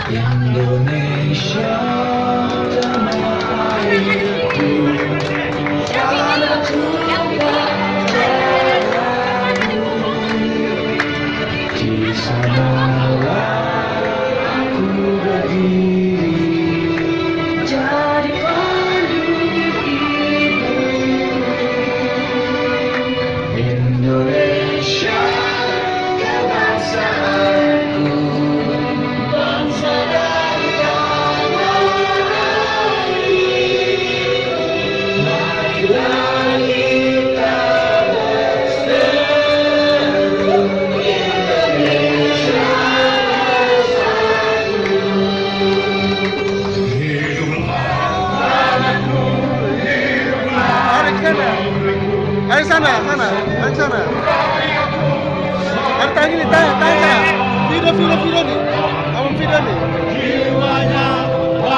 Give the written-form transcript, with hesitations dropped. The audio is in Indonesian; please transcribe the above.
Indonesia tanah airku, tanahku di sanalah aku berdiri, jadi penduduk ibu. Indonesia kebangsaanku, bangsa dan tanah air. Marilah kita berseru, Indonesia bersatu. Hiduplah tanahku, hiduplah. Ayo sana, sana, ayo sana. Ayo tanya nih, tanya. Video nih.